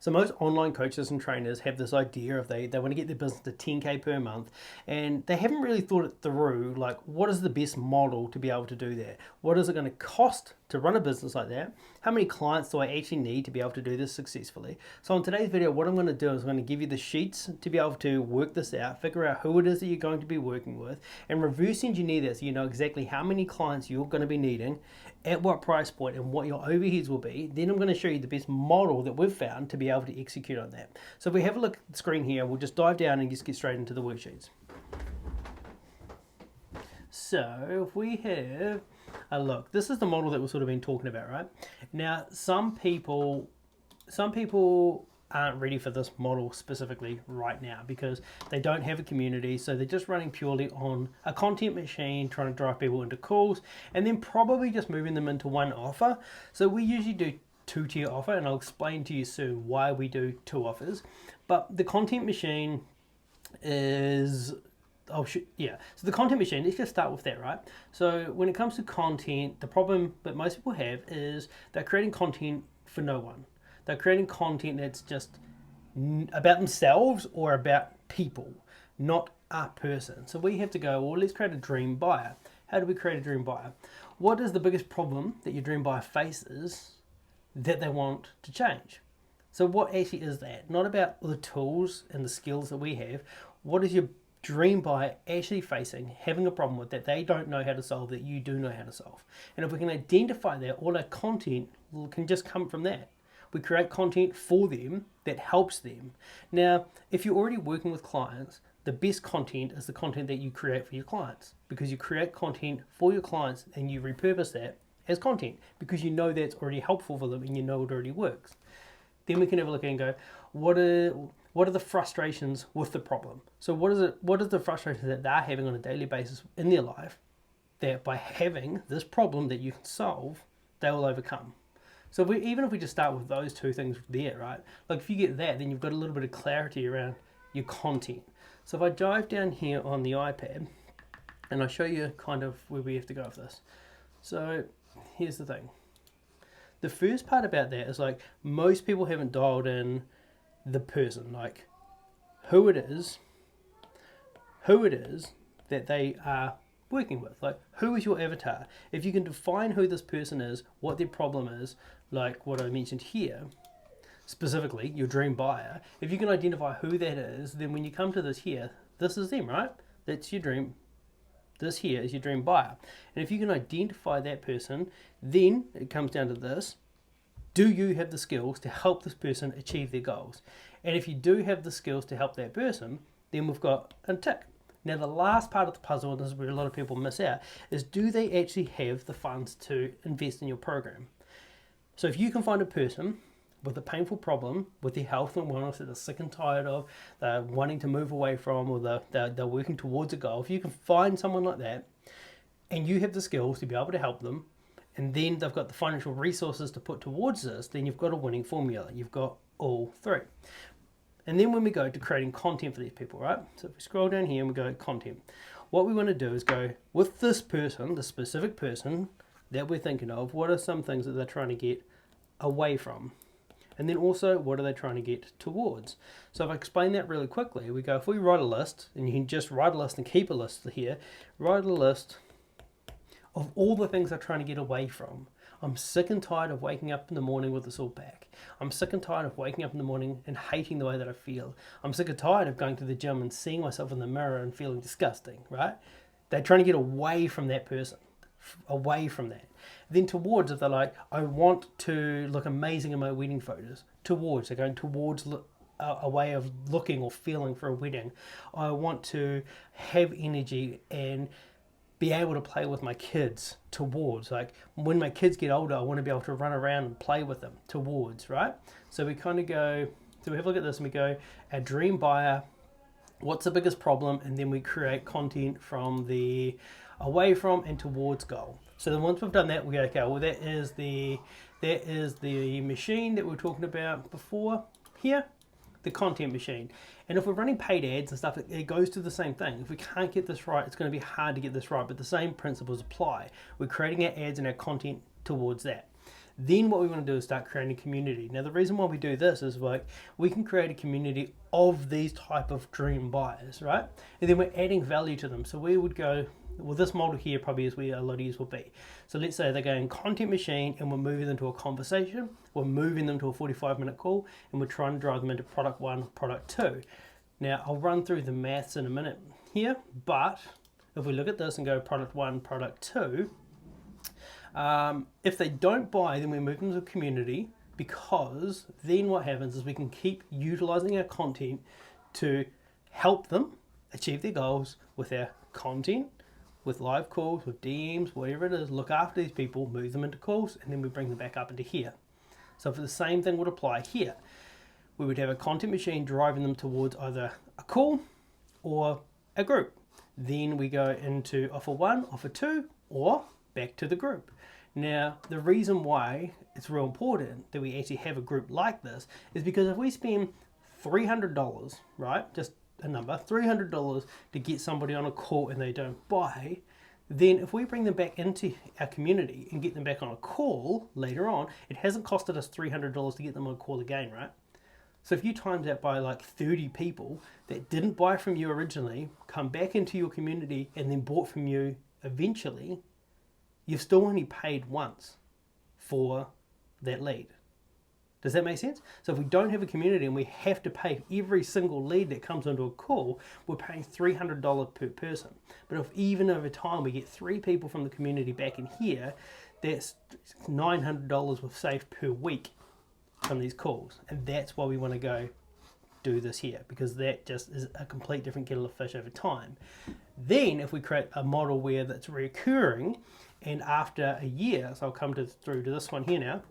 So most online coaches and trainers have this idea of they want to get their business to 10K per month, and they haven't really thought it through, like what is the best model to be able to do that? What is it going to cost to run a business like that? How many clients do I actually need to be able to do this successfully? So in today's video, what I'm going to do is I'm going to give you the sheets to be able to work this out, figure out who it is that you're going to be working with, and reverse engineer that so you know exactly how many clients you're going to be needing, at what price point, and what your overheads will be. Then I'm going to show you the best model that we've found to be able to execute on that. So if we have a look at the screen here, we'll just dive down and just get straight into the worksheets. So if we have a look, this is the model that we've sort of been talking about, right? Now, some people aren't ready for this model specifically right now because they don't have a community, so they're just running purely on a content machine, trying to drive people into calls, and then probably just moving them into one offer. So we usually do two-tier offer, and I'll explain to you soon why we do two offers. But the content machine is so the content machine, let's just start with that, right? So when it comes to content, the problem that most people have is they're creating content for no one. They're creating content that's just about themselves or about people, not a person. So we have to go, well, let's create a dream buyer. How do we create a dream buyer? What is the biggest problem that your dream buyer faces that they want to change? So what actually is that? Not about the tools and the skills that we have. What is your dream buyer actually facing, having a problem with that they don't know how to solve, that you do know how to solve? And if we can identify that, all our content can just come from that. We create content for them that helps them. Now, if you're already working with clients, the best content is the content that you create for your clients, because you create content for your clients and you repurpose that as content because you know that's already helpful for them and you know it already works. Then we can have a look and go, what are the frustrations with the problem? So what is the frustrations that they're having on a daily basis in their life that by having this problem that you can solve, they will overcome? So even if we just start with those two things there, right? Like if you get that, then you've got a little bit of clarity around your content. So if I dive down here on the iPad and I show you kind of where we have to go with this. So here's the thing. The first part about that is like most people haven't dialed in the person, like who it is that they are working with. Like, who is your avatar? If you can define who this person is, what their problem is, like what I mentioned here, specifically your dream buyer, if you can identify who that is, then when you come to this here, this is them, right? That's your dream. This here is your dream buyer. And if you can identify that person, then it comes down to this. Do you have the skills to help this person achieve their goals? And if you do have the skills to help that person, then we've got a tick. Now the last part of the puzzle, and this is where a lot of people miss out, is do they actually have the funds to invest in your program? So if you can find a person with a painful problem with their health and wellness that they're sick and tired of, they're wanting to move away from, or they're working towards a goal, if you can find someone like that and you have the skills to be able to help them, and then they've got the financial resources to put towards this, then you've got a winning formula. You've got all three. And then when we go to creating content for these people, right? So if we scroll down here and we go content, what we want to do is go with this person, the specific person that we're thinking of, what are some things that they're trying to get away from? And then also, what are they trying to get towards? So if I explain that really quickly, we go, if we write a list, and you can just write a list and keep a list here, write a list of all the things they're trying to get away from. I'm sick and tired of waking up in the morning with a sore back. I'm sick and tired of waking up in the morning and hating the way that I feel. I'm sick and tired of going to the gym and seeing myself in the mirror and feeling disgusting, right? They're trying to get away from that person, away from that. Then towards, if they're like, I want to look amazing in my wedding photos, towards, they're going towards a way of looking or feeling for a wedding. I want to have energy and be able to play with my kids, towards, like when my kids get older, I want to be able to run around and play with them, towards, right? So we kind of go, so we have a look at this and we go, our dream buyer, what's the biggest problem? And then we create content from the away from and towards goal. So then once we've done that, we go, okay, well that is the machine that we were talking about before here, the content machine. And if we're running paid ads and stuff, it goes to the same thing. If we can't get this right, it's going to be hard to get this right, but the same principles apply. We're creating our ads and our content towards that. Then what we want to do is start creating a community. Now the reason why we do this is like we can create a community of these type of dream buyers, right? And then we're adding value to them. So we would go, well, this model here probably is where a lot of you will be. So let's say they're going content machine and we're moving them to a conversation, we're moving them to a 45-minute call, and we're trying to drive them into product 1, product 2. Now I'll run through the maths in a minute here, but if we look at this and go product 1, product 2, if they don't buy, then we move them to a community, because then what happens is we can keep utilizing our content to help them achieve their goals with our content, with live calls, with DMs, whatever it is. Look after these people, move them into calls, and then we bring them back up into here. So for the same thing would apply here. We would have a content machine driving them towards either a call or a group. Then we go into offer 1, offer 2, or back to the group. Now, the reason why it's real important that we actually have a group like this is because if we spend $300, right, just a number, $300 to get somebody on a call and they don't buy, then if we bring them back into our community and get them back on a call later on, it hasn't costed us $300 to get them on a call again, right? So if you times that by like 30 people that didn't buy from you originally, come back into your community and then bought from you eventually, you've still only paid once for that lead. Does that make sense? So if we don't have a community and we have to pay every single lead that comes into a call, we're paying $300 per person. But if even over time we get 3 people from the community back in here, that's $900 we've saved per week from these calls. And that's why we want to go do this here, because that just is a complete different kettle of fish over time. Then if we create a model where that's recurring, and after a year, so I'll come through to this one here now,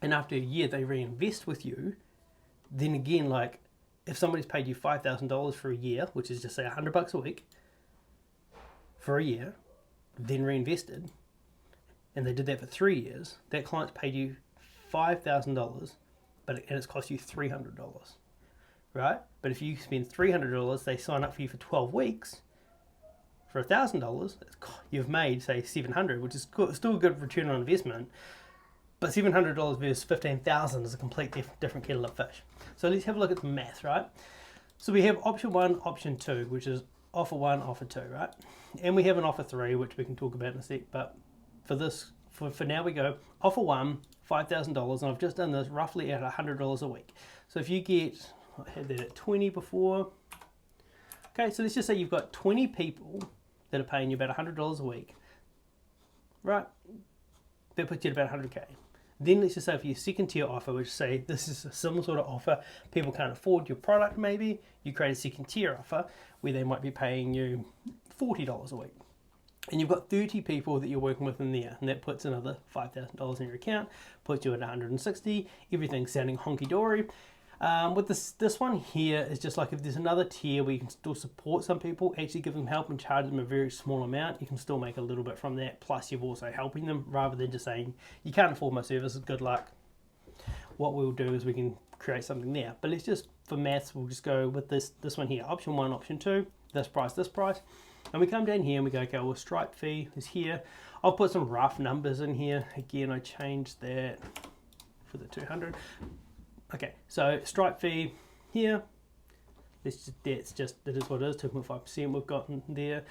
and after a year they reinvest with you, then again, like if somebody's paid you $5,000 for a year, which is just say $100 a week for a year, then reinvested, and they did that for 3 years, that client's paid you $5,000, and it's cost you $300, right? But if you spend $300, they sign up for you for 12 weeks, for $1,000, you've made, say, $700, which is still a good return on investment, but $700 versus $15,000 is a completely different kettle of fish. So let's have a look at the math, right? So we have option 1, option 2, which is offer 1, offer 2, right? And we have an offer 3, which we can talk about in a sec, but for this, for now we go offer 1, $5,000, and I've just done this roughly at $100 a week. So if you get, I had that at 20 before, okay, so let's just say you've got 20 people that are paying you about $100 a week, right? That puts you at about 100K. Then let's just say for your second tier offer, which say this is a similar sort of offer, people can't afford your product maybe, you create a second tier offer where they might be paying you $40 a week. And you've got 30 people that you're working with in there, and that puts another $5,000 in your account, puts you at 160, everything's sounding honky-dory. With this one here is just like if there's another tier where you can still support some people, actually give them help and charge them a very small amount, you can still make a little bit from that, plus you're also helping them rather than just saying, you can't afford my services, good luck. What we'll do is we can create something there. But let's just, for maths, we'll just go with this one here, option 1, option 2, this price. And we come down here and we go, okay, well, Stripe fee is here. I'll put some rough numbers in here. Again, I changed that for the 200. Okay, so Stripe fee here, it is what it is, 2.5% we've got in there.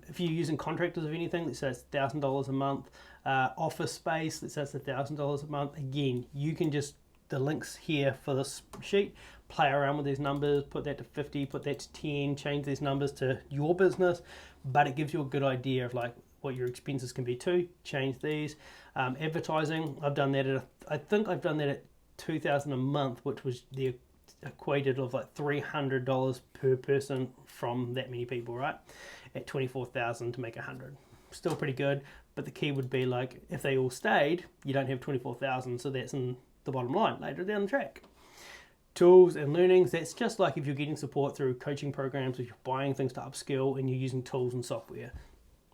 If you're using contractors of anything, let's say it's $1,000 a month. Office space, let's say it's $1,000 a month. Again, you can just, the links here for this sheet, play around with these numbers, put that to 50, put that to 10, change these numbers to your business, but it gives you a good idea of like what your expenses can be too. Change these. Advertising, I've done that at, I think I've done that at $2,000 a month, which was the equated of like $300 per person from that many people, right? At 24,000 to make 100. Still pretty good, but the key would be like if they all stayed, you don't have 24,000, so that's in the bottom line later down the track. Tools and learnings, that's just like if you're getting support through coaching programs, if you're buying things to upskill and you're using tools and software,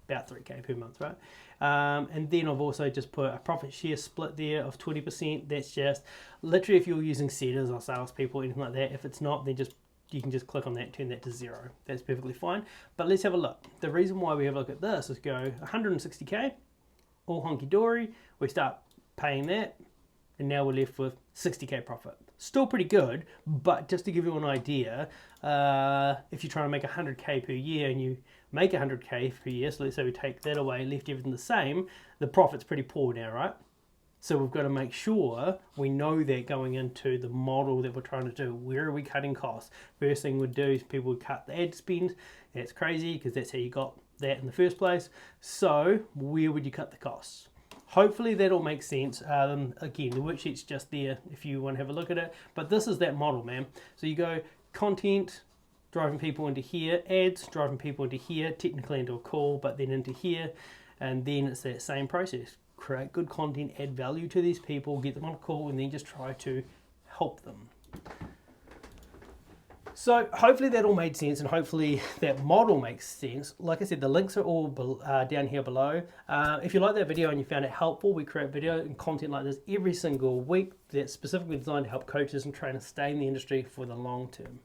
about 3K per month, right? And then I've also just put a profit share split there of 20%. That's just literally if you're using setters or salespeople or anything like that. If it's not, then just you can just click on that and turn that to 0. That's perfectly fine. But let's have a look. The reason why we have a look at this is go 160K, all honky-dory. We start paying that, and now we're left with 60k profit. Still pretty good, but just to give you an idea, if you're trying to make 100k per year and you make 100k per year, so let's say we take that away, left everything the same, the profit's pretty poor now, right? So we've got to make sure we know that going into the model that we're trying to do. Where are we cutting costs? First thing we'd do is people would cut the ad spend. That's crazy because that's how you got that in the first place. So where would you cut the costs? Hopefully that all makes sense. Again, the worksheet's just there if you want to have a look at it. But this is that model, man. So you go content, driving people into here, ads, driving people into here, technically into a call, but then into here. And then it's that same process. Create good content, add value to these people, get them on a call, and then just try to help them. So hopefully that all made sense, and hopefully that model makes sense. Like I said, the links are all down here below. If you like that video and you found it helpful, we create video and content like this every single week that's specifically designed to help coaches and trainers stay in the industry for the long term.